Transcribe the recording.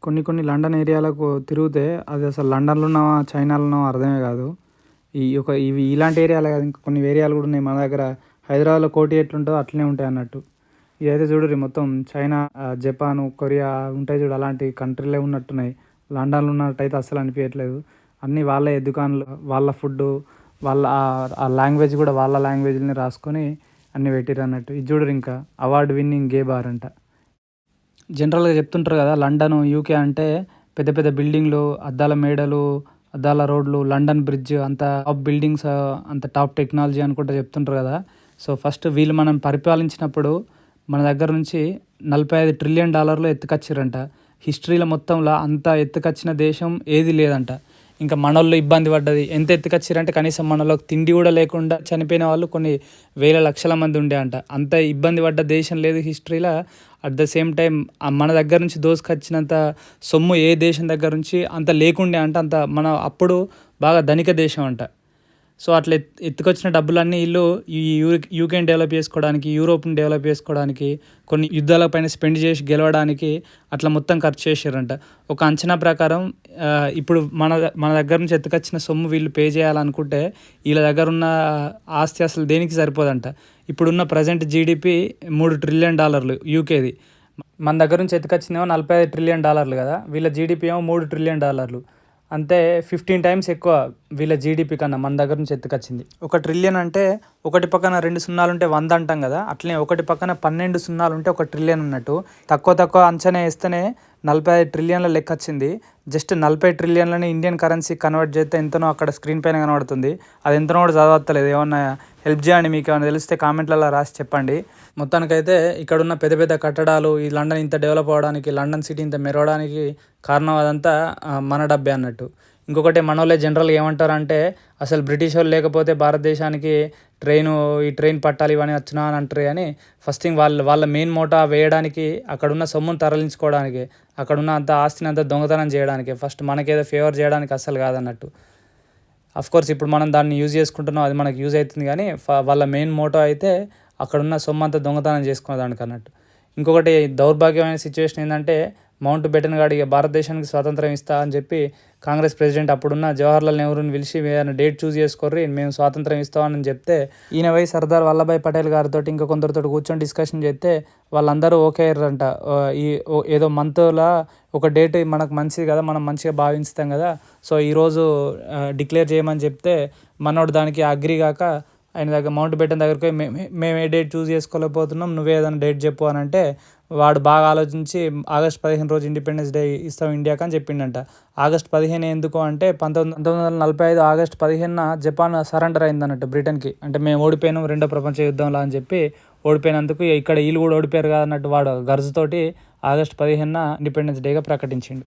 కొన్ని లండన్ ఏరియాలకు తిరిగితే అది అసలు లండన్‌లో ఉన్నామా, చైనాలో ఉన్నామా అర్థమే కాదు. ఇవి ఇలాంటి ఏరియాలే కాదు, ఇంకా కొన్ని ఏరియాలు కూడా ఉన్నాయి మన దగ్గర. హైదరాబాద్‌లో కోటి ఎట్లుంటదో అట్లనే ఉంటాయి అన్నట్టు. ఇదైతే చూడుర్రి మొత్తం చైనా, జపాను, కొరియా ఉంటాయి చూడు, అలాంటి కంట్రీలే ఉన్నట్టున్నాయి. లండన్‌లో ఉన్నట్టయితే అస్సలు అనిపియట్లేదు. అన్నీ వాళ్ళే దుకాణాలు, వాళ్ళ ఫుడ్డు, వాళ్ళ ఆ లాంగ్వేజ్ కూడా వాళ్ళ లాంగ్వేజ్‌లోనే రాసుకొని అన్నీ పెట్టిర్రన్నట్టు. ఇది చూడుర్రి ఇంకా అవార్డ్ విన్నింగ్ గే బార్ అంట. జనరల్‌గా చెప్తుంటారు కదా, లండను, యూకే అంటే పెద్ద పెద్ద బిల్డింగ్‌లు, అద్దాల మేడలు, అద్దాల రోడ్లు, లండన్ బ్రిడ్జ్ అంత టాప్ బిల్డింగ్స్, అంత టాప్ టెక్నాలజీ అనుకుంటా చెప్తుంటారు కదా. సో ఫస్ట్ వీళ్ళు మనం పరిపాలించినప్పుడు మన దగ్గర నుంచి $45 ట్రిలియన్ ఎత్తుకొచ్చిర్రంట. హిస్టరీలో మొత్తంలో అంత ఎత్తుకొచ్చిన దేశం ఏది లేదంట. ఇంకా మనోళ్ళు ఇబ్బంది పడ్డది. ఎంత ఎత్తుకొచ్చిర్రంటే కనీసం మనలోకి తిండి కూడా లేకుండా చనిపోయిన వాళ్ళు కొన్ని వేల లక్షల మంది ఉండే అంట. అంత ఇబ్బంది పడ్డ దేశం లేదు హిస్టరీలో. అట్ ద సేమ్ టైం మన దగ్గర నుంచి దోసుకొచ్చినంత సొమ్ము ఏ దేశం దగ్గర నుంచి అంత లేకుండే అంట. అంత మన అప్పుడు బాగా ధనిక దేశం అంట. సో అట్లా ఎత్తుకొచ్చిన డబ్బులన్నీ వీళ్ళు ఈ యూకేని డెవలప్ చేసుకోవడానికి, యూరోప్ని డెవలప్ చేసుకోవడానికి, కొన్ని యుద్ధాల పైన స్పెండ్ చేసి గెలవడానికి అట్లా మొత్తం ఖర్చు చేసారంట. ఒక అంచనా ప్రకారం ఇప్పుడు మన దగ్గర నుంచి ఎత్తుకొచ్చిన సొమ్ము వీళ్ళు పే చేయాలనుకుంటే వీళ్ళ దగ్గర ఉన్న ఆస్తి అసలు దేనికి సరిపోదంట. ఇప్పుడున్న ప్రజెంట్ జీడిపి $3 ట్రిలియన్ యూకేది. మన దగ్గర నుంచి ఎత్తుకొచ్చిందేమో $45 ట్రిలియన్ కదా, వీళ్ళ జీడిపి ఏమో $3 ట్రిలియన్. అంతే 15 టైమ్స్ ఎక్కువ వీళ్ళ జీడిపి కన్నా మన దగ్గర నుంచి ఎత్తుకొచ్చింది. 1 ట్రిలియన్ అంటే ఒకటి పక్కన 2 సున్నాలు ఉంటే 100 అంటాం కదా, అట్లనే ఒకటి పక్కన 12 సున్నాలు ఉంటే 1 ట్రిలియన్ అన్నట్టు. తక్కువ అంచనా వేస్తేనే 45 ట్రిలియన్ల లెక్క వచ్చింది. జస్ట్ 40 ట్రిలియన్లని ఇండియన్ కరెన్సీ కన్వర్ట్ చేస్తే ఎంతనో అక్కడ స్క్రీన్ పైన కనబడుతుంది. అది ఎంతనో కూడా చదవత్తలేదు. ఏమన్నా హెల్ప్ చేయండి, మీకు ఏమైనా తెలిస్తే కామెంట్లలో రాసి చెప్పండి. మొత్తానికైతే ఇక్కడున్న పెద్ద పెద్ద కట్టడాలు, ఈ లండన్ ఇంత డెవలప్ అవ్వడానికి, లండన్ సిటీ ఇంత మెరవడానికి కారణం అదంతా మన డబ్బే అన్నట్టు. ఇంకొకటి మనోళ్ళే జనరల్గా ఏమంటారంటే, అసలు బ్రిటిష్ వాళ్ళు లేకపోతే భారతదేశానికి ఈ ట్రైన్ పట్టాలి ఇవన్నీ వచ్చినా అని అంటారు. కానీ ఫస్ట్ థింగ్ వాళ్ళ మెయిన్ మోటా వేయడానికి, అక్కడున్న సొమ్మును తరలించుకోవడానికి, అక్కడున్న అంత ఆస్తిని అంతా దొంగతనం చేయడానికి, ఫస్ట్ మనకేదో ఫేవర్ చేయడానికి అస్సలు కాదన్నట్టు. అఫ్కోర్స్ ఇప్పుడు మనం దాన్ని యూజ్ చేసుకుంటున్నాం, అది మనకు యూజ్ అవుతుంది. కానీ వాళ్ళ మెయిన్ మోటో అయితే అక్కడున్న సొమ్ము అంతా దొంగతనం చేసుకునేదానికి అన్నట్టు. ఇంకొకటి దౌర్భాగ్యమైన సిచ్యువేషన్ ఏంటంటే, మౌంట్ బెటన్ గాడు ఇక భారతదేశానికి స్వాతంత్రం ఇస్తా అని చెప్పి కాంగ్రెస్ ప్రెసిడెంట్ అప్పుడున్న జవహర్లాల్ నెహ్రూని పిలిచి ఏదైనా డేట్ చూస్ చేసుకోర్రి, మేము స్వాతంత్రం ఇస్తామని చెప్తే ఈయన పోయి సర్దార్ వల్లభాయ్ పటేల్ గారితో ఇంకా కొందరితో కూర్చొని డిస్కషన్ చేస్తే వాళ్ళందరూ ఓకే అయ్యారంట. ఏదో మంత్లో ఒక డేట్ మనకు మంచిది కదా, మనం మంచిగా భావిస్తాం కదా, సో ఈరోజు డిక్లేర్ చేయమని చెప్తే మనోడు దానికి అగ్రి కాక ఆయన దగ్గర మౌంట్ బెటన్ దగ్గరికి పోయి మేము ఏ డేట్ చూస్ చేసుకోలేకపోతున్నాం, నువ్వే ఏదైనా డేట్ చెప్పు అని అంటే వాడు బాగా ఆలోచించి ఆగస్ట్ 15 రోజు ఇండిపెండెన్స్ డే ఇస్తాం ఇండియాకి అని చెప్పిండంట. ఆగస్ట్ 15 ఎందుకు అంటే 1945 ఆగస్ట్ 15న జపాన్ సరెండర్ అయిందన్నట్టు బ్రిటన్కి. అంటే మేము ఓడిపోయినాం రెండో ప్రపంచ యుద్ధంలో అని చెప్పి ఓడిపోయినందుకు ఇక్కడ వీళ్ళు కూడా ఓడిపోయారు కదా అన్నట్టు వాడు గర్జుతోటి ఆగస్ట్ 15న ఇండిపెండెన్స్ డేగా ప్రకటించిండు.